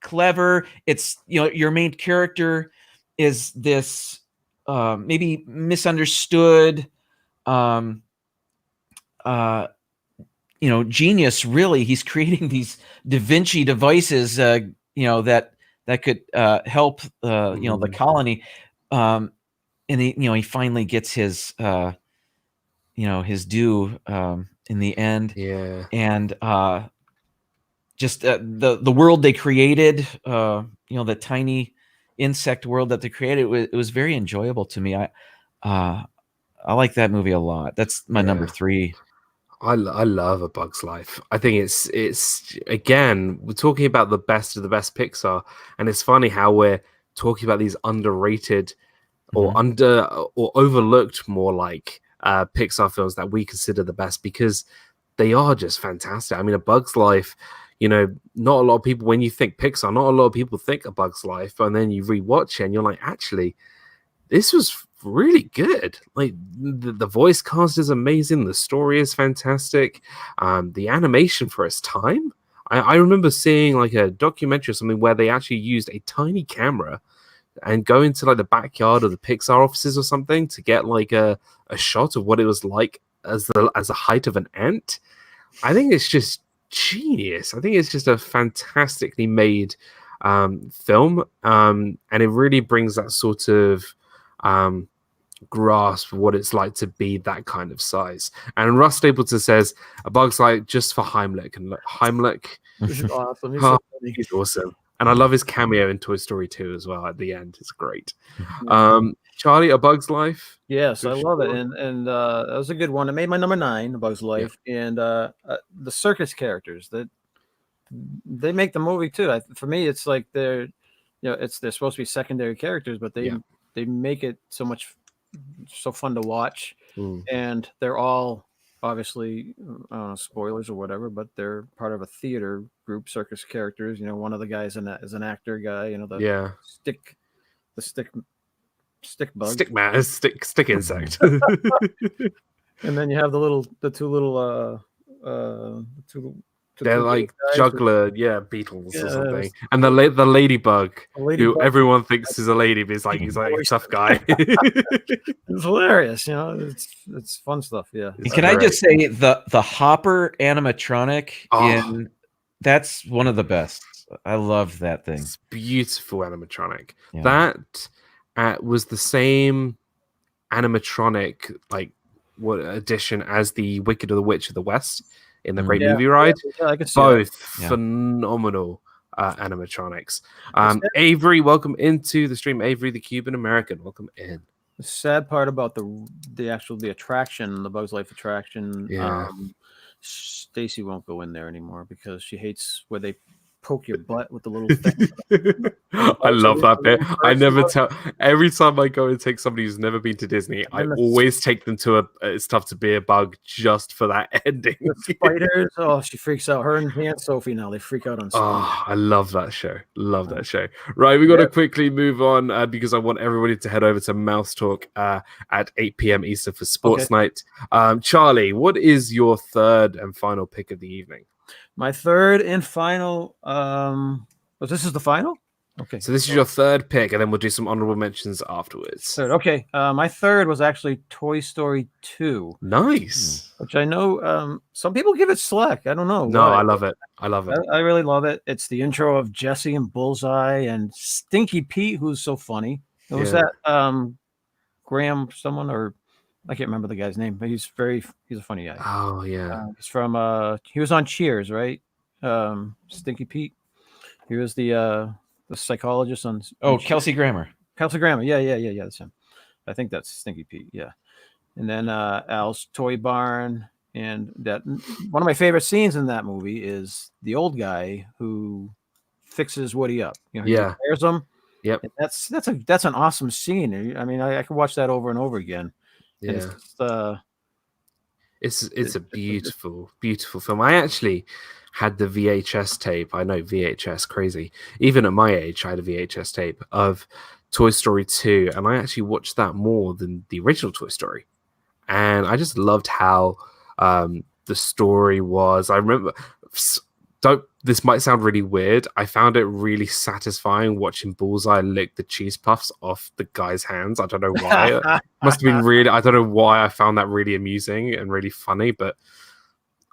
clever. It's your main character is this maybe misunderstood genius. Really, he's creating these Da Vinci devices that could help the colony, and he finally gets his his due in the end. And just the world they created, the tiny insect world that they created, it was very enjoyable to me. I like that movie a lot. That's my number three. I love A Bug's Life. I think it's again, we're talking about the best of the best Pixar, and it's funny how we're talking about these underrated or overlooked more like Pixar films that we consider the best because they are just fantastic. I mean, A Bug's Life, not a lot of people, when you think Pixar, not a lot of people think A Bug's Life, and then you rewatch it and you're like, actually, this was really good. Like the voice cast is amazing, the story is fantastic, the animation for its time. I remember seeing like a documentary or something where they actually used a tiny camera and go into like the backyard of the Pixar offices or something to get like a shot of what it was like as the height of an ant. I think it's just genius. I think it's just a fantastically made film, and it really brings that sort of grasp of what it's like to be that kind of size. And Russ Stapleton says, "A Bug's Life just for Heimlich," and Heimlich, This is awesome. He's oh, so funny. he's awesome. And I love his cameo in Toy Story 2 as well at the end. It's great. Charlie, A Bug's Life. Yes, I love it, Sure. and that was a good one. It made my number 9, A Bug's Life, and the circus characters that they make the movie too. For me, it's like they're supposed to be secondary characters, but they make it so fun to watch, and they're all obviously spoilers or whatever, but they're part of a theater group, circus characters. One of the guys in that is an actor guy. The stick bug, stick insect. and then you have the two they're like juggler, beetles or something. And the ladybug, who everyone thinks is a lady, but he's like a tough guy. It's hilarious, it's fun stuff. Yeah. Can I just say the Hopper animatronic that's one of the best. I love that thing. It's beautiful animatronic. Yeah. That was the same animatronic edition as the Wicked of the Witch of the West in the Great Movie Ride. I can see both phenomenal animatronics. Avery, welcome into the stream. Avery, the Cuban American, welcome in. The sad part about the attraction, the Bug's Life attraction, Stacy won't go in there anymore because she hates where they poke your butt with the little thing. I love that bit. I never tell. Every time I go and take somebody who's never been to Disney, I always take them to It's Tough to Be a Bug just for that ending. The spiders. She freaks out. Her and Aunt Sophie now, they freak out on spiders. I love that show. Love that show. Right, we got to quickly move on because I want everybody to head over to Mouse Talk at 8 p.m. Eastern for Sports Night. Charlie, what is your third and final pick of the evening? My third and final. This is the final? Okay. So this is your third pick, and then we'll do some honorable mentions afterwards. Third. Okay. My third was actually Toy Story 2. Nice. Which I know some people give it slack. I don't know. No, I love it. I love it. I really love it. It's the intro of Jesse and Bullseye and Stinky Pete, who's so funny. It was that Graham someone, or I can't remember the guy's name, but he's a funny guy. Oh yeah. He's from he was on Cheers, right? Stinky Pete. He was the psychologist on Kelsey Grammer. Kelsey Grammer. Yeah, that's him. I think that's Stinky Pete, yeah. And then Al's Toy Barn, and that one of my favorite scenes in that movie is the old guy who fixes Woody up. He repairs him. Yep. And that's an awesome scene. I mean, I could watch that over and over again. Yeah. And it's a beautiful, beautiful film. I actually had the VHS tape. I know VHS, crazy. Even at my age, I had a VHS tape of Toy Story 2, and I actually watched that more than the original Toy Story. And I just loved how the story was. I remember, this might sound really weird. I found it really satisfying watching Bullseye lick the cheese puffs off the guy's hands. I don't know why. It must have been really, I don't know why I found that really amusing and really funny, but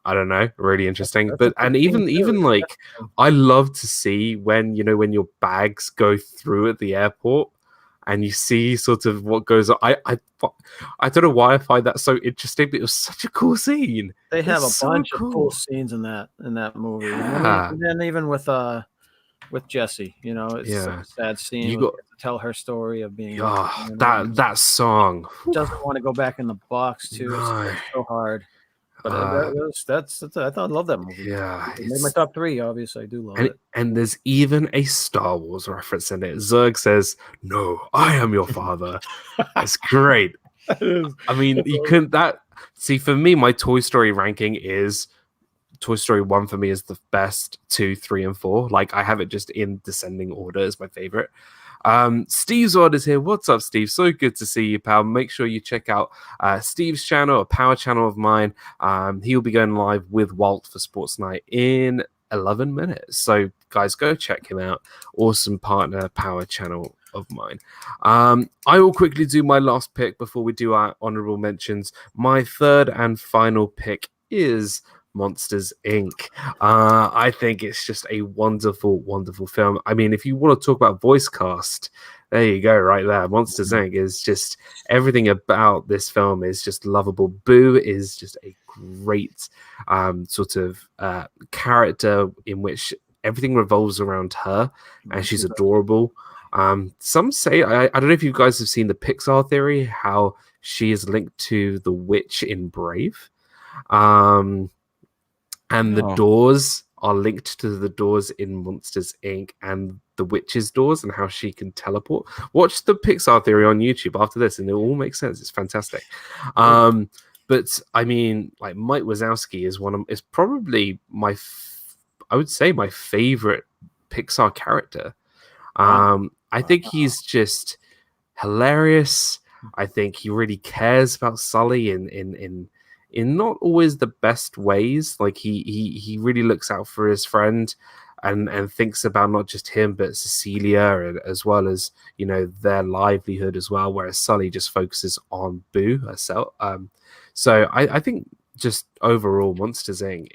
I don't know, really interesting. Even like, I love to see when your bags go through at the airport and you see sort of what goes on. I don't know why I find that so interesting, but it was such a cool scene. They have a bunch of cool scenes in that movie. Yeah. And then even with Jessie, it's a sad scene. You got to tell her story of being that song. Doesn't want to go back in the box too. No. It's so hard. But I love that movie. Yeah, it made my top 3. Obviously, I do love it. And there's even a Star Wars reference in it. Zurg says, "No, I am your father." It's great. I mean, you couldn't see, for me, my Toy Story ranking is Toy Story 1 for me is the best, 2, 3, and 4. Like, I have it just in descending order as my favorite. Steve Zod is here. What's up, Steve? So good to see you, pal. Make sure you check out Steve's channel, a power channel of mine. He'll be going live with Walt for Sports Night in 11 minutes. So, guys, go check him out. Awesome partner, power channel of mine. I will quickly do my last pick before we do our honorable mentions. My third and final pick is Monsters Inc. I think it's just a wonderful, wonderful film. I mean, if you want to talk about voice cast, there you go, right there. Monsters Inc. is just everything about this film is just lovable. Boo is just a great sort of character in which everything revolves around her, and she's adorable. Some say I don't know if you guys have seen the Pixar theory, how she is linked to the witch in Brave. And the doors are linked to the doors in Monsters Inc. and the witch's doors, and how she can teleport. Watch the Pixar theory on YouTube after this, and it all makes sense. It's fantastic. But I mean, like, Mike Wazowski is probably I would say my favorite Pixar character. I think he's just hilarious. I think he really cares about Sully in not always the best ways. Like he really looks out for his friend and thinks about not just him but Cecilia, and as well as, you know, their livelihood as well, whereas Sully just focuses on Boo herself. So I think just overall Monsters Inc.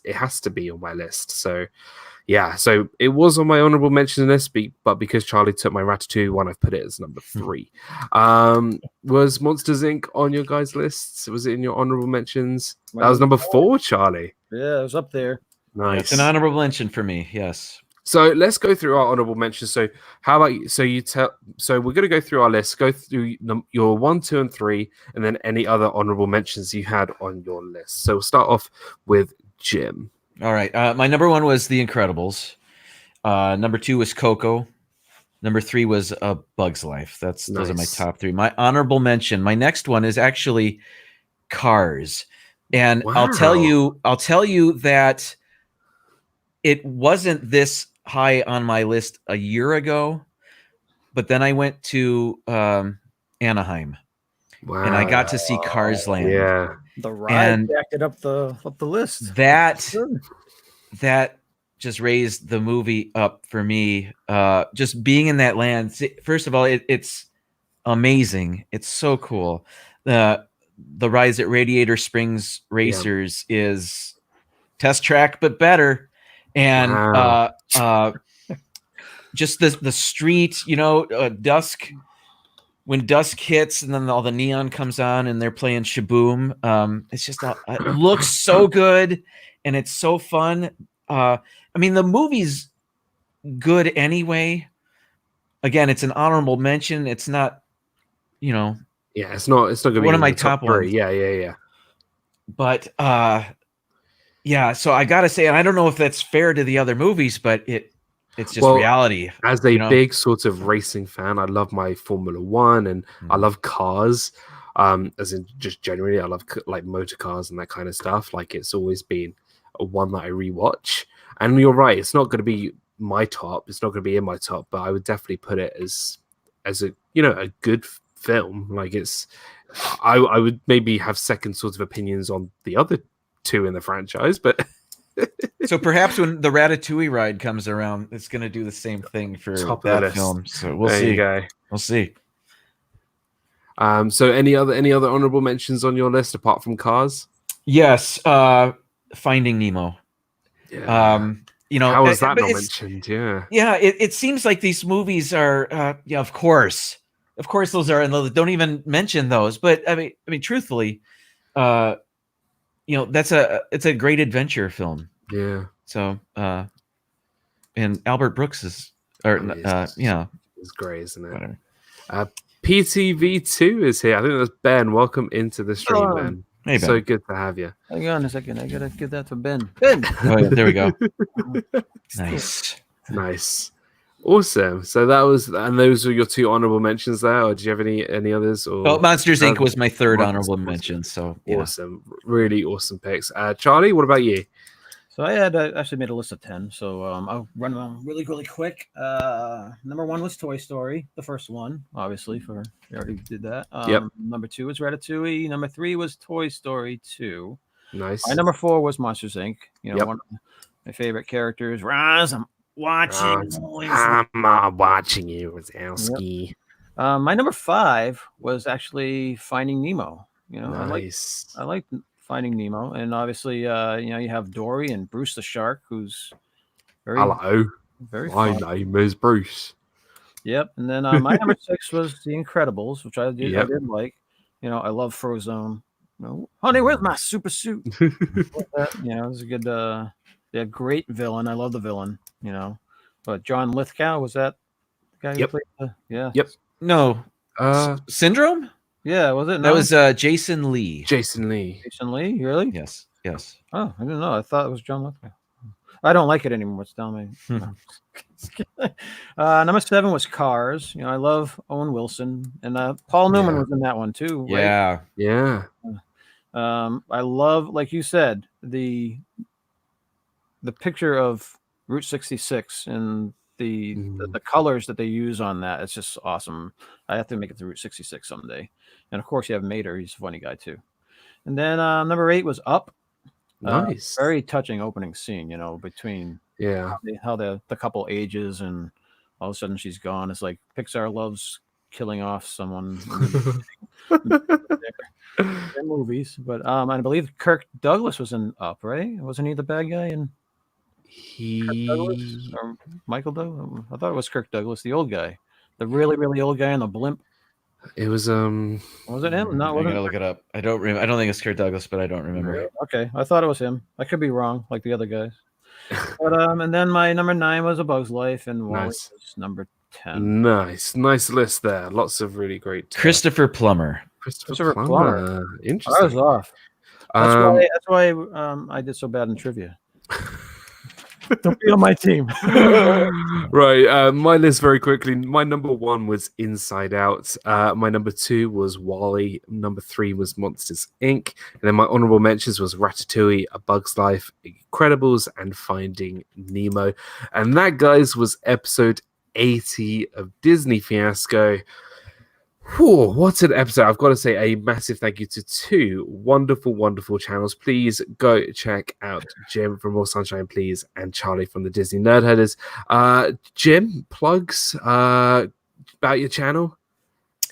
it has to be on my list. So yeah, so it was on my honorable mention list, but because Charlie took my Ratatouille one, I've put it as number 3. Was Monsters Inc. on your guys' lists? Was it in your honorable mentions? That was number 4, Charlie. Yeah, it was up there. Nice. It's an honorable mention for me. Yes. So let's go through our honorable mentions. So how about you? So we're going to go through our list, go through your 1, 2, and 3, and then any other honorable mentions you had on your list. So we'll start off with Jim. All right. My number 1 was The Incredibles. Number 2 was Coco. Number 3 was A Bug's Life. Those are my top 3. My honorable mention. My next one is actually Cars, and Wow. I'll tell you that it wasn't this high on my list a year ago, but then I went to Anaheim, and I got to see Cars Land. Yeah. The ride jacked it up the list. That just raised the movie up for me. Just being in that land. First of all, it's amazing. It's so cool. The rides at Radiator Springs Racers is test track, but better. And just the street, you know, dusk. When dusk hits and then all the neon comes on and they're playing Shaboom, it's just it looks so good and it's so fun. I mean, the movie's good anyway. Again, it's an honorable mention. It's not, you know. Yeah, it's not going to be one of my top 3. ones. Yeah. But yeah, so I gotta say, and I don't know if that's fair to the other movies, but it's just reality. As a big sort of racing fan, I love my Formula One, and I love cars. As in just generally, I love like motor cars and that kind of stuff. Like, it's always been one that I rewatch. And you're right, it's not going to be my top. It's not going to be in my top, but I would definitely put it as a, you know, a good film. Like, it's, I would maybe have second sort of opinions on the other 2 in the franchise, but. So perhaps when the Ratatouille ride comes around, it's going to do the same thing for that film. So we'll see. There you go. We'll see. So any other honorable mentions on your list apart from Cars? Yes, Finding Nemo. Yeah. You know, how was that not mentioned? Yeah. It seems like these movies are, yeah, of course, those are, and don't even mention those. But I mean, truthfully, you know, it's a great adventure film. Yeah. So, and Albert Brooks is, it's great, isn't it? Whatever. PTV2 is here. I think that's Ben. Welcome into the stream, Ben. Hey, Ben. So good to have you. Hang on a second. I gotta give that to Ben. Ben. Oh, yeah, there we go. Nice. Awesome. So those were your 2 honorable mentions there, or do you have any others? Or well, Monsters Inc. was my 3rd honorable mention. So yeah. Awesome, really awesome picks. Charlie, what about you? So I had actually made a list of 10. So I'll run them really quick. Number 1 was Toy Story, the first one, obviously. We already did that. Yep. Number 2 was Ratatouille. Number 3 was Toy Story 2. Nice. My number 4 was Monsters Inc. You know, Yep. one of my favorite characters. Roz, I'm watching. I'm watching you, Wazowski. My number 5 was actually Finding Nemo. You know, Nice. I like Finding Nemo, and obviously, you have Dory and Bruce the shark, who's very, Hello, very my fun. name is Bruce. Yep. And then my number 6 was The Incredibles, which I did like. I love Frozone. Honey, where's my super suit? It was a good, great villain. I love the villain. But John Lithgow, was that the guy who played yeah? Yep. No. Syndrome? Yeah, was it? That was Jason Lee. Jason Lee. Jason Lee, really? Yes. Oh, I didn't know. I thought it was John Lithgow. I don't like it anymore. It's telling me. Number 7 was Cars. I love Owen Wilson, and Paul Newman was in that one too. Right? Yeah. I love, like you said, the picture of Route 66 and the colors that they use on that. It's just awesome. I have to make it to Route 66 someday. And of course, you have Mater. He's a funny guy too. And then number 8 was Up. Nice. Very touching opening scene, between how the couple ages and all of a sudden she's gone. It's like Pixar loves killing off someone in their movies. But I believe Kirk Douglas was in Up, right? Wasn't he the bad guy in Kirk Douglas or Michael Douglas? I thought it was Kirk Douglas, the old guy, the really, really old guy in the blimp. It was Was it him? No, I'm gonna look it up. I don't think it's Kirk Douglas, but I don't remember. Okay, I thought it was him. I could be wrong, like the other guys. But and then my number 9 was A Bug's Life, and Wally was number 10. Nice list there. Lots of really great. Christopher Plummer. Christopher Plummer. Interesting. I was off. That's why I did so bad in trivia. Don't be on my team. Right. My list very quickly. My number 1 was Inside Out. My number 2 was Wally. Number 3 was Monsters Inc. And then my honorable mentions was Ratatouille, A Bug's Life, Incredibles, and Finding Nemo. And that, guys, was episode 80 of Disney Fiasco. Whew, what an episode. I've got to say a massive thank you to 2 wonderful channels. Please go check out Jim from More Sunshine Please and Charlie from the Disney Nerd Herders. Jim, plugs about your channel?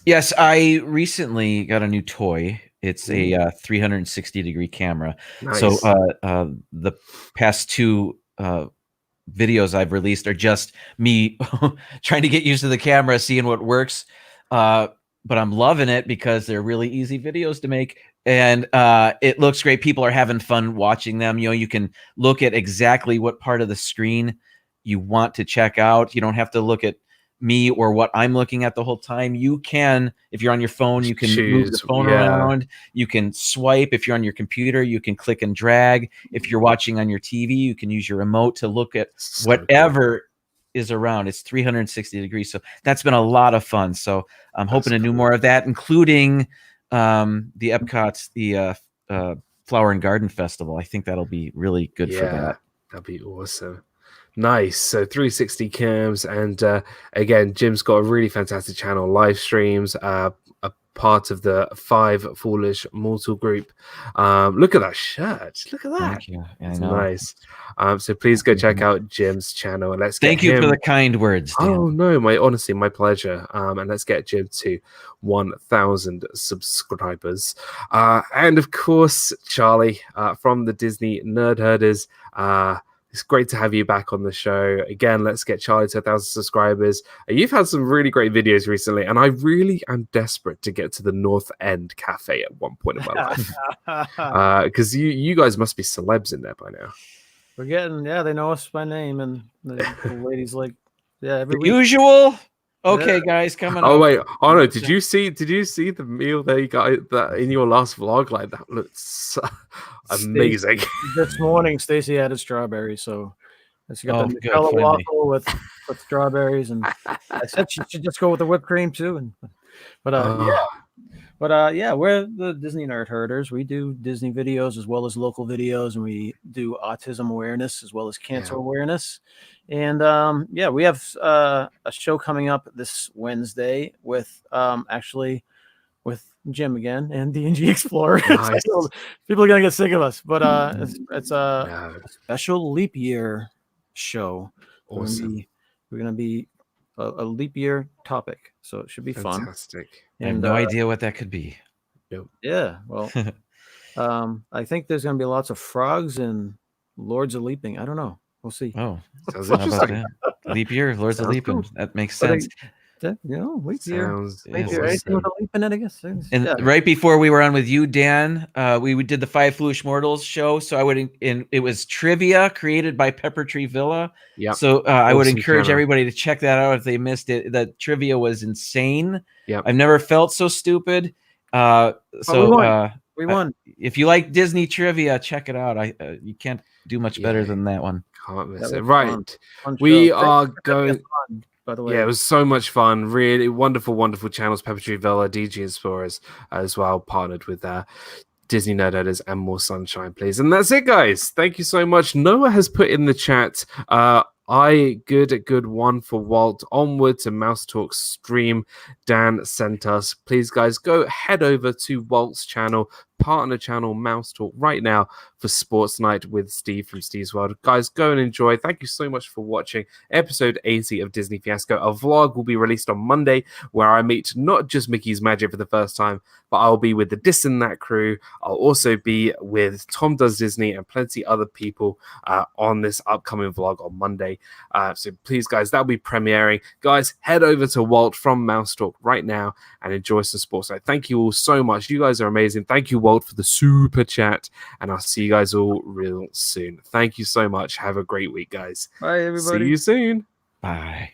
Yes, I recently got a new toy. It's a 360-degree camera. Nice. So the past 2 videos I've released are just me trying to get used to the camera, seeing what works. But I'm loving it because they're really easy videos to make, and it looks great. People are having fun watching them. You can look at exactly what part of the screen you want to check out. You don't have to look at me or what I'm looking at the whole time. You can, if you're on your phone, you can move the phone around. You can swipe. If you're on your computer, you can click and drag. If you're watching on your TV, you can use your remote to look at whatever is around. It's 360 degrees. So that's been a lot of fun. So I'm hoping to do more of that, including the Epcot's, the Flower and Garden Festival. I think that'll be really good for that. That'd be awesome. Nice. So 360 cams. And again, Jim's got a really fantastic channel, live streams, a part of the 5 Foolish Mortal group. Look at that shirt. Look at that. Thank you. It's nice. So please go check out Jim's channel and let's get Thank you for the kind words, Dan. Oh no, honestly, my pleasure. And let's get Jim to 1,000 subscribers. And of course, Charlie from the Disney Nerd Herders. It's great to have you back on the show. Again, let's get Charlie to 1,000 subscribers. You've had some really great videos recently, and I really am desperate to get to the North End Cafe at one point in my life. Because you guys must be celebs in there by now. We're getting, they know us by name, and the ladies like, every week. Usual. Okay, guys, coming up. Oh wait, no! Did you see the meal that you got that in your last vlog? Like that looks amazing. This morning, Stacy added strawberries, so she got the Nutella waffle with strawberries, and I said she should just go with the whipped cream too. But we're the Disney Nerd Herders. We do Disney videos as well as local videos, and we do autism awareness as well as cancer awareness. And we have a show coming up this Wednesday with with Jim again and D&G Explorer. Nice. So people are gonna get sick of us, but it's a special leap year show. Awesome. We're gonna be a leap year topic, so it should be fun. Fantastic. I have no idea what that could be. Nope. Yeah, well, I think there's going to be lots of frogs and Lords of Leaping. I don't know. We'll see. Oh, Sounds how about interesting. that? Leap year, Lords of Sounds Leaping. cool. That makes But sense. leap year. Sounds Leap Yes. year. Anything with awesome. a leap in it, I guess. And Yeah. right before we were on with you, Dan, we did the Five Foolish Mortals show. So I would, it was trivia created by Pepper Tree Villa. Yep. So I would Awesome encourage channel. everybody to check that out if they missed it. The trivia was insane. Yep. I've never felt so stupid. We won. If you like Disney trivia, check it out. You can't do much better Yeah. than that one. Can't miss That it. was Right. Fun We show. are Thanks for having us going. on, by the way. Yeah, it was so much fun. Really wonderful, wonderful channels. Pepper Tree Villa, DG Explorers as well, partnered with Disney Nerd Editors and More Sunshine, please. And that's it, guys. Thank you so much. Noah has put in the chat, good one for Walt. Onward to Mouse Talk stream. Dan sent us. Please, guys, go head over to Walt's channel, partner channel, Mouse Talk, right now for Sports Night with Steve from Steve's World. Guys, go and enjoy. Thank you so much for watching episode 80 of Disney Fiasco. A vlog will be released on Monday where I meet not just Mickey's Magic for the first time, but I'll be with the Dis and That crew. I'll also be with Tom Does Disney and plenty other people on this upcoming vlog on Monday. So please, guys, that'll be premiering. Guys, head over to Walt from Mouse Talk right now and enjoy some sports. So thank you all so much. You guys are amazing. Thank you, Walt, for the super chat. And I'll see you guys all real soon. Thank you so much. Have a great week, guys. Bye, everybody. See you soon. Bye.